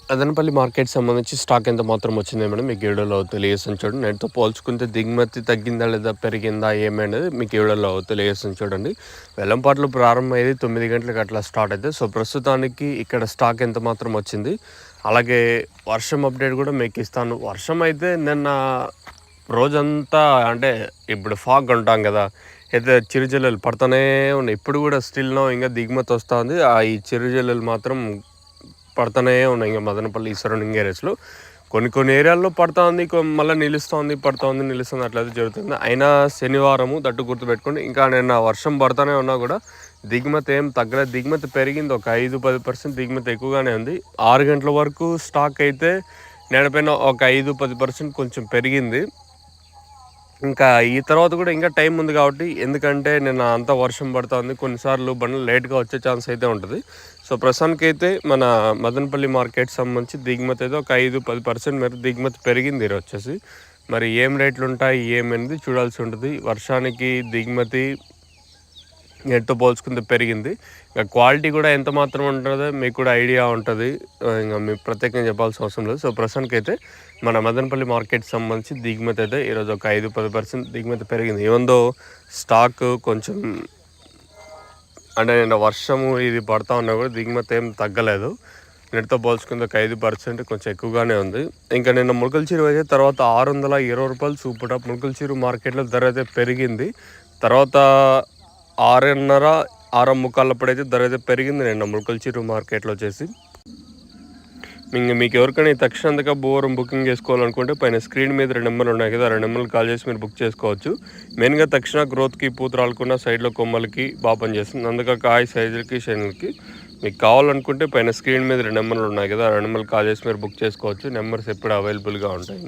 Madanapalle market సంబంధించి stock ఎంత మాత్రం వచ్చింది మేడం మీకు వీడియోలో తెలియజేస్తాను చూడండి. నేటితో పోల్చుకుంటే దిగుమతి తగ్గిందా లేదా పెరిగిందా ఏమనేది మీకు వీడియోలో తెలియజేస్తాను చూడండి. వెల్లంపాట్లు ప్రారంభమయ్యేది 9 గంటలకు అట్లా స్టార్ట్ అయితే సో ప్రస్తుతానికి ఇక్కడ స్టాక్ ఎంత మాత్రం వచ్చింది, అలాగే వర్షం అప్డేట్ కూడా మీకు ఇస్తాను. వర్షం అయితే నిన్న రోజంతా అంటే ఇప్పుడు ఫాగ్ అంటాం కదా, అయితే చిరుజల్లులు పడుతూనే ఉన్నాయి. ఇప్పుడు కూడా స్టిల్ నో ఇంకా దిగుమతి వస్తుంది. ఈ చిరుజల్లులు మాత్రం పడుతూనే ఉన్నాయి. ఇంకా మదనపల్లి ఈ సరౌండింగ్ ఏరియాస్లో కొన్ని ఏరియాల్లో పడుతూ ఉంది, మళ్ళీ నిలుస్తుంది, పడుతుంది, నిలుస్తుంది, అట్లయితే జరుగుతుంది. అయినా శనివారము తట్టు గుర్తుపెట్టుకోండి. ఇంకా నిన్న వర్షం పడుతూనే ఉన్నా కూడా దిగుమతి ఏం తగ్గలేదు. దిగుమతి పెరిగింది, ఒక 5-10% దిగుమతి ఎక్కువగానే ఉంది. 6 గంటల వరకు స్టాక్ అయితే నేడపైన ఒక 5-10% కొంచెం పెరిగింది. ఇంకా ఈ తర్వాత కూడా ఇంకా టైం ఉంది కాబట్టి, ఎందుకంటే నిన్న అంతా వర్షం పడుతుంది, కొన్నిసార్లు బండ్లు లేట్గా వచ్చే ఛాన్స్ అయితే ఉంటుంది. సో ప్రస్తుతానికైతే మన మదనపల్లి మార్కెట్ సంబంధించి దిగుమతి అయితే ఒక 5-10% మేర దిగుమతి పెరిగింది ఈరోజు వచ్చేసి. మరి ఏం రేట్లు ఉంటాయి ఏమనేది చూడాల్సి ఉంటుంది. వర్షానికి దిగుమతి నేటితో పోల్చుకుంటే పెరిగింది. ఇంకా క్వాలిటీ కూడా ఎంత మాత్రం ఉంటుందో మీకు కూడా ఐడియా ఉంటుంది, ఇంకా మీకు ప్రత్యేకంగా చెప్పాల్సిన అవసరం లేదు. సో ప్రస్తుతానికైతే మన మదనపల్లి మార్కెట్ సంబంధించి దిగుమతి అయితే ఈరోజు ఒక 5-10% దిగుమతి పెరిగింది. ఏమందో స్టాక్ కొంచెం అంటే నిన్న వర్షము ఇది పడతా ఉన్నా కూడా దిగుమతి ఏం తగ్గలేదు. నేటితో పోల్చుకుంటే ఒక 5% కొంచెం ఎక్కువగానే ఉంది. ఇంకా నిన్న ములకల చీరు అయితే తర్వాత 620 రూపాయలు సూపర్ టాప్ ములకల చీరు మార్కెట్లో ధర అయితే పెరిగింది. తర్వాత 6:30, 6:45 ధర అయితే పెరిగింది నిన్న ములకల చీరు మార్కెట్లో వచ్చేసి. మీకు ఎవరికైనా ఈ తక్షణంతగా భూవరం బుకింగ్ చేసుకోవాలనుకుంటే పైన స్క్రీన్ మీద 2 నెంబర్లు ఉన్నాయి కదా, ఆ 2 నెంబర్లు కాల్ చేసి మీరు బుక్ చేసుకోవచ్చు. మెయిన్గా తక్షణ గ్రోత్కి, పూతరాలకున్న సైడ్లో కొమ్మలకి బాగా పనిచేస్తుంది. అందుకే కాయ సైజులకి, షైన్లకి మీకు కావాలనుకుంటే పైన స్క్రీన్ మీద 2 నెంబర్లు ఉన్నాయి కదా, ఆ 2 నెంబర్లు కాల్ చేసి మీరు బుక్ చేసుకోవచ్చు. నెంబర్స్ ఎప్పుడు అవైలబుల్గా ఉంటాయి.